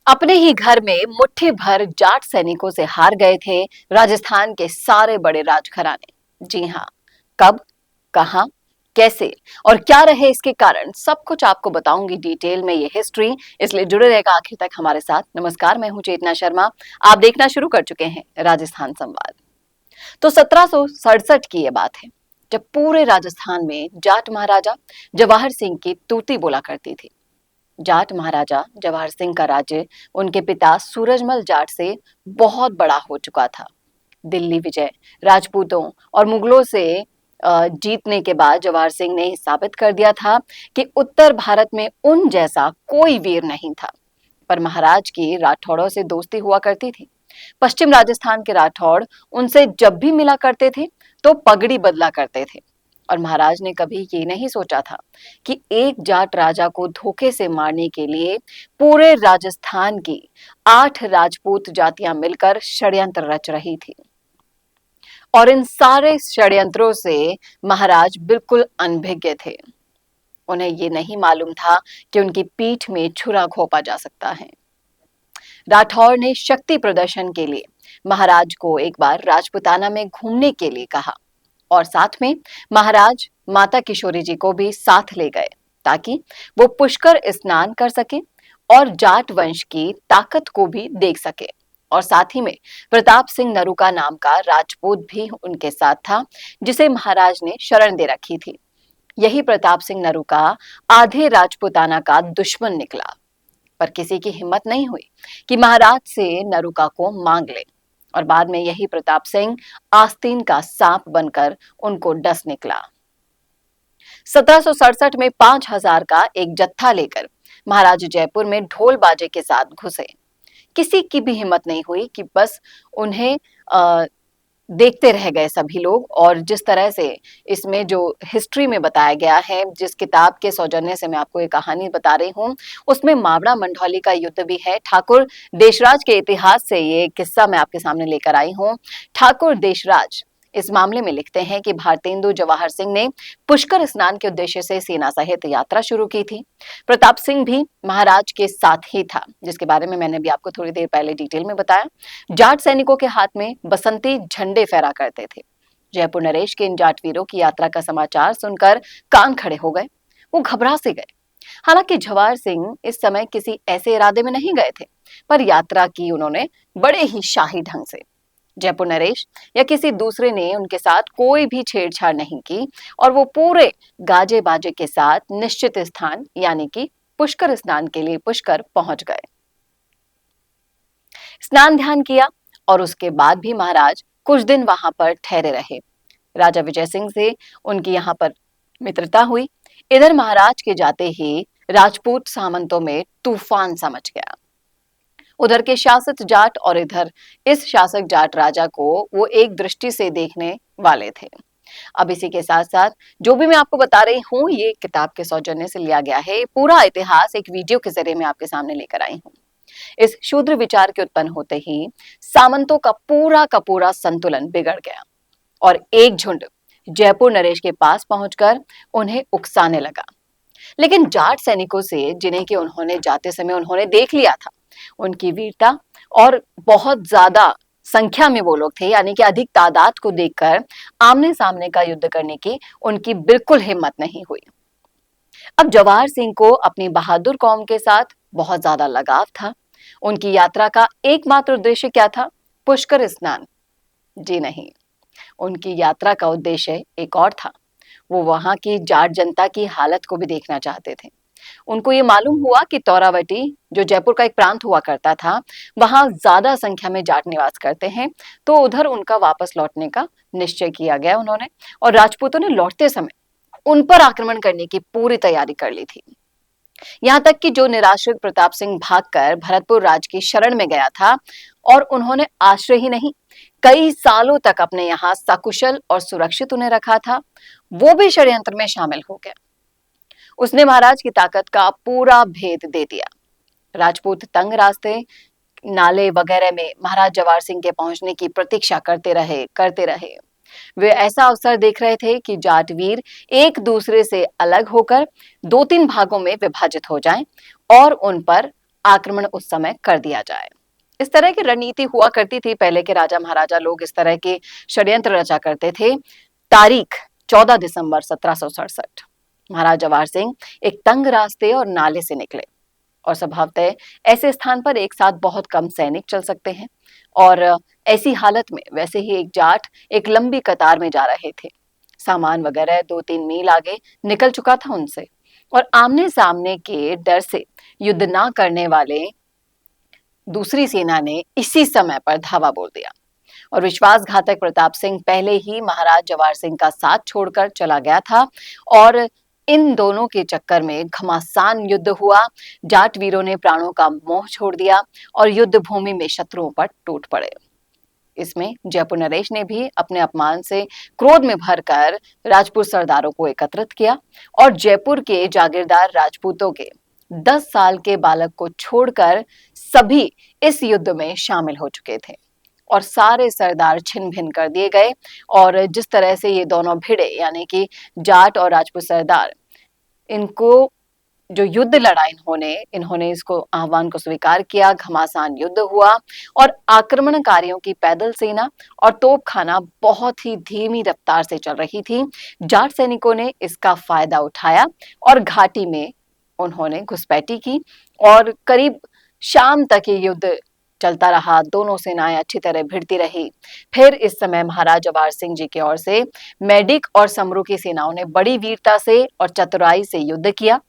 अपने ही घर में मुट्ठी भर जाट सैनिकों से हार गए थे राजस्थान के सारे बड़े राजघराने। जी हाँ, कब, कहां, कैसे और क्या रहे इसके कारण सब कुछ आपको बताऊंगी डिटेल में ये हिस्ट्री, इसलिए जुड़े रहेगा आखिर तक हमारे साथ। नमस्कार, मैं हूं चेतना शर्मा। आप देखना शुरू कर चुके हैं राजस्थान संवाद। तो 1767 की ये बात है, जब पूरे राजस्थान में जाट महाराजा जवाहर सिंह की तूती बोला करती थी। जाट महाराजा जवाहर सिंह का राज्य उनके पिता सूरजमल जाट से बहुत बड़ा हो चुका था। दिल्ली विजय, राजपूतों और मुगलों से जीतने के बाद जवाहर सिंह ने साबित कर दिया था कि उत्तर भारत में उन जैसा कोई वीर नहीं था। पर महाराज की राठौड़ों से दोस्ती हुआ करती थी। पश्चिम राजस्थान के राठौड़ उनसे जब भी मिला करते थे तो पगड़ी बदला करते थे। और महाराज ने कभी ये नहीं सोचा था कि एक जाट राजा को धोखे से मारने के लिए पूरे राजस्थान की 8 राजपूत जातियां मिलकर षड्यंत्र रच रही थी। और इन सारे षड्यंत्रों से महाराज बिल्कुल अनभिज्ञ थे। उन्हें ये नहीं मालूम था कि उनकी पीठ में छुरा घोंपा जा सकता है। राठौर ने शक्ति प्रदर्शन के लिए महाराज को एक बार राजपुताना में घूमने के लिए कहा और साथ में महाराज माता किशोरी जी को भी साथ ले गए ताकि वो पुष्कर स्नान कर सके और जाट वंश की ताकत को भी देख सके। और साथ ही में प्रताप सिंह नरूका नाम का राजपूत भी उनके साथ था, जिसे महाराज ने शरण दे रखी थी। यही प्रताप सिंह नरूका आधे राजपुताना का दुश्मन निकला। पर किसी की हिम्मत नहीं हुई कि महाराज से नरूका को मांग ले। और बाद में यही प्रताप सिंह आस्तीन का सांप बनकर उनको डस निकला। 1767 में 5,000 का एक जत्था लेकर महाराज जयपुर में ढोल बाजे के साथ घुसे। किसी की भी हिम्मत नहीं हुई कि बस उन्हें देखते रह गए सभी लोग। और जिस तरह से इसमें जो हिस्ट्री में बताया गया है, जिस किताब के सौजन्य से मैं आपको ये कहानी बता रही हूँ, उसमें मावड़ा मंढौली का युद्ध भी है। ठाकुर देशराज के इतिहास से ये किस्सा मैं आपके सामने लेकर आई हूँ। ठाकुर देशराज इस मामले में लिखते हैं कि भारतेंदु जवाहर सिंह ने पुष्कर स्नान के उद्देश्य से सेना सहित यात्रा शुरू की थी। प्रताप सिंह भी महाराज के साथ ही था, जिसके बारे में मैंने भी आपको थोड़ी देर पहले डिटेल में बताया। जाट सैनिकों के हाथ में बसंती झंडे फहरा करते थे। जयपुर नरेश के इन जाट वीरों की यात्रा का समाचार सुनकर कान खड़े हो गए। वो घबरा से गए। हालांकि जवाहर सिंह इस समय किसी ऐसे इरादे में नहीं गए थे, पर यात्रा की उन्होंने बड़े ही शाही ढंग से। जयपुर नरेश या किसी दूसरे ने उनके साथ कोई भी छेड़छाड़ नहीं की और वो पूरे गाजे बाजे के साथ निश्चित स्थान यानी कि पुष्कर स्नान के लिए पुष्कर पहुंच गए। स्नान ध्यान किया और उसके बाद भी महाराज कुछ दिन वहां पर ठहरे रहे। राजा विजय सिंह से उनकी यहाँ पर मित्रता हुई। इधर महाराज के जाते ही राजपूत सामंतों में तूफान सा मच गया। उधर के शासक जाट और इधर इस शासक जाट राजा को वो एक दृष्टि से देखने वाले थे। अब इसी के साथ साथ जो भी मैं आपको बता रही हूँ, ये किताब के सौजन्य से लिया गया है। पूरा इतिहास एक वीडियो के जरिए मैं आपके सामने लेकर आई हूँ। इस शूद्र विचार के उत्पन्न होते ही सामंतों का पूरा संतुलन बिगड़ गया और एक झुंड जयपुर नरेश के पास पहुंचकर उन्हें उकसाने लगा। लेकिन जाट सैनिकों से जिन्हें कि उन्होंने जाते समय उन्होंने देख लिया था, उनकी वीरता और बहुत ज्यादा संख्या में वो लोग थे, यानी कि अधिक तादाद को देखकर आमने सामने का युद्ध करने की उनकी बिल्कुल हिम्मत नहीं हुई। अब जवाहर सिंह को अपनी बहादुर कौम के साथ बहुत ज्यादा लगाव था। उनकी यात्रा का एकमात्र उद्देश्य क्या था? पुष्कर स्नान? जी नहीं, उनकी यात्रा का उद्देश्य एक और था। वो वहां की जाट जनता की हालत को भी देखना चाहते थे। उनको ये मालूम हुआ कि तोरावटी, जो जयपुर का एक प्रांत हुआ करता था, वहां ज्यादा संख्या में जाट निवास करते हैं, तो उधर उनका वापस लौटने का निश्चय किया गया उन्होंने। और राजपूतों ने लौटते समय उन पर आक्रमण करने की पूरी तैयारी कर ली थी। यहाँ तक कि जो निराश्रित प्रताप सिंह भागकर भरतपुर राज की शरण में गया था और उन्होंने आश्रय ही नहीं, कई सालों तक अपने यहाँ सकुशल और सुरक्षित उन्हें रखा था, वो भी षड्यंत्र में शामिल हो गया। उसने महाराज की ताकत का पूरा भेद दे दिया। राजपूत तंग रास्ते, नाले वगैरह में महाराज जवाहर सिंह के पहुंचने की प्रतीक्षा करते रहे। वे ऐसा अवसर देख रहे थे कि जाटवीर एक दूसरे से अलग होकर 2-3 भागों में विभाजित हो जाएं और उन पर आक्रमण उस समय कर दिया जाए। इस तरह की रणनीति हुआ करती थी। पहले के राजा महाराजा लोग इस तरह के षड्यंत्र रचा करते थे। तारीख 14 दिसंबर 1767। महाराज जवाहर सिंह एक तंग रास्ते और नाले से निकले और स्वभावतः ऐसे स्थान पर एक साथ बहुत कम सैनिक चल सकते हैं और ऐसी हालत में वैसे ही एक जाट एक लंबी कतार में जा रहे थे। सामान वगैरह 2-3 मील आगे निकल चुका था उनसे और आमने सामने के डर से युद्ध ना करने वाले दूसरी सेना ने इसी समय पर धावा बोल दिया और विश्वासघातक प्रताप सिंह पहले ही महाराज जवाहर सिंह का साथ छोड़कर चला गया था और इन दोनों के चक्कर में घमासान युद्ध हुआ। जाट वीरों ने प्राणों का मोह छोड़ दिया और युद्ध भूमि में शत्रुओं पर टूट पड़े। इसमें जयपुर नरेश ने भी अपने अपमान से क्रोध में भरकर राजपूत सरदारों को एकत्रित किया और जयपुर के जागीरदार राजपूतों के 10 साल के बालक को छोड़कर सभी इस युद्ध में शामिल हो चुके थे और सारे सरदार छिन भिन कर दिए गए। और जिस तरह से ये दोनों भिड़े यानी कि जाट और राजपूत सरदार, इनको जो युद्ध लड़ा इन्होंने इसको आह्वान को स्वीकार किया। घमासान युद्ध हुआ और आक्रमणकारियों की पैदल सेना और तोपखाना बहुत ही धीमी रफ्तार से चल रही थी। जाट सैनिकों ने इसका फायदा उठाया और घाटी में उन्होंने घुसपैठी की और करीब शाम तक ये युद्ध चलता रहा। दोनों सेनाएं अच्छी तरह भिड़ती रही। फिर इस समय महाराज जवाहर सिंह जी की ओर से मेडिक और समरू की सेनाओं ने बड़ी वीरता से और चतुराई से युद्ध किया।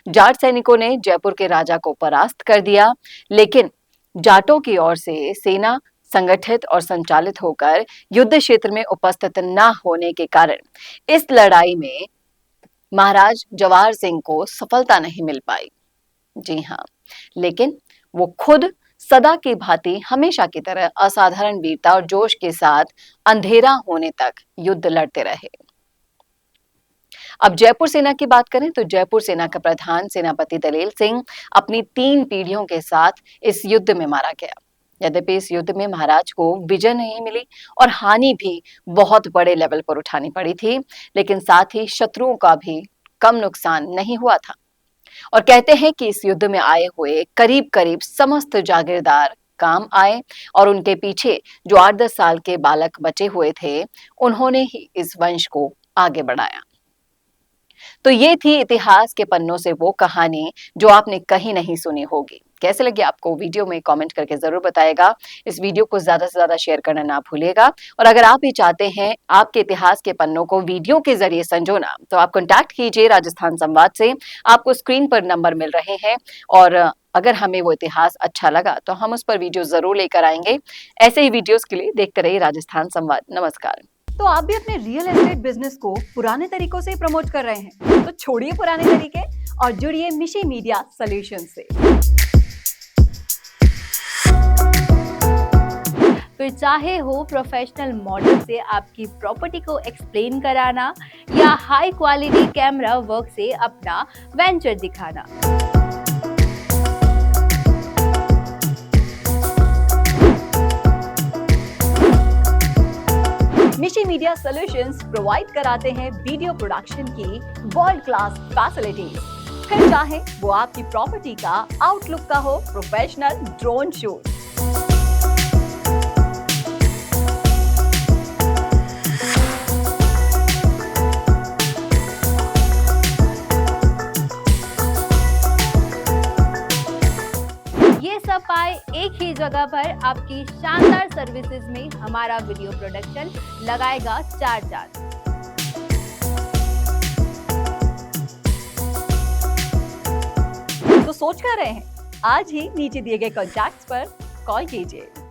जाट सैनिकों ने जयपुर के राजा को परास्त कर दिया, लेकिन जाटों की ओर से सेना संगठित और संचालित होकर युद्ध क्षेत्र में उपस्थित न होने के कारण इस लड़ाई में महाराज जवाहर सिंह को सफलता नहीं मिल पाई। जी हाँ, लेकिन वो खुद सदा की भांति हमेशा की तरह असाधारण वीरता और जोश के साथ अंधेरा होने तक युद्ध लड़ते रहे। अब जयपुर सेना की बात करें तो जयपुर सेना का प्रधान सेनापति दलेल सिंह अपनी 3 पीढ़ियों के साथ इस युद्ध में मारा गया। यद्यपि इस युद्ध में महाराज को विजय नहीं मिली और हानि भी बहुत बड़े लेवल पर उठानी पड़ी थी, लेकिन साथ ही शत्रुओं का भी कम नुकसान नहीं हुआ था। और कहते हैं कि इस युद्ध में आए हुए करीब करीब समस्त जागीरदार काम आए और उनके पीछे जो 8-10 साल के बालक बचे हुए थे, उन्होंने ही इस वंश को आगे बढ़ाया। तो ये थी इतिहास के पन्नों से वो कहानी जो आपने कहीं नहीं सुनी होगी। कैसे लगी आपको वीडियो में कमेंट करके जरूर बताइएगा। इस वीडियो को ज्यादा से ज्यादा शेयर करना ना भूलिएगा और अगर आप भी चाहते हैं आपके इतिहास के पन्नों को वीडियो के जरिए संजोना तो आप कॉन्टैक्ट कीजिए राजस्थान संवाद से। आपको स्क्रीन पर नंबर मिल रहे हैं और अगर हमें वो इतिहास अच्छा लगा तो हम उस पर वीडियो जरूर लेकर आएंगे। ऐसे ही वीडियोस के लिए देखते रहिए राजस्थान संवाद। नमस्कार। तो आप भी अपने रियल एस्टेट बिजनेस को पुराने तरीकों से प्रमोट कर रहे हैं, तो छोड़िए पुराने तरीके और जुड़िए मिशी मीडिया सॉल्यूशन से। फिर चाहे हो प्रोफेशनल मॉडल से आपकी प्रॉपर्टी को एक्सप्लेन कराना या हाई क्वालिटी कैमरा वर्क से अपना वेंचर दिखाना, मिशी मीडिया सॉल्यूशंस प्रोवाइड कराते हैं वीडियो प्रोडक्शन की वर्ल्ड क्लास फैसिलिटीज। फिर चाहे वो आपकी प्रॉपर्टी का आउटलुक का हो प्रोफेशनल ड्रोन शूट, ये सब पाए एक ही जगह पर आपकी शानदार सर्विसेज में हमारा वीडियो प्रोडक्शन लगाएगा 4 चांद। तो सोच कर रहे हैं, आज ही नीचे दिए गए कॉन्टैक्ट्स पर कॉल कीजिए।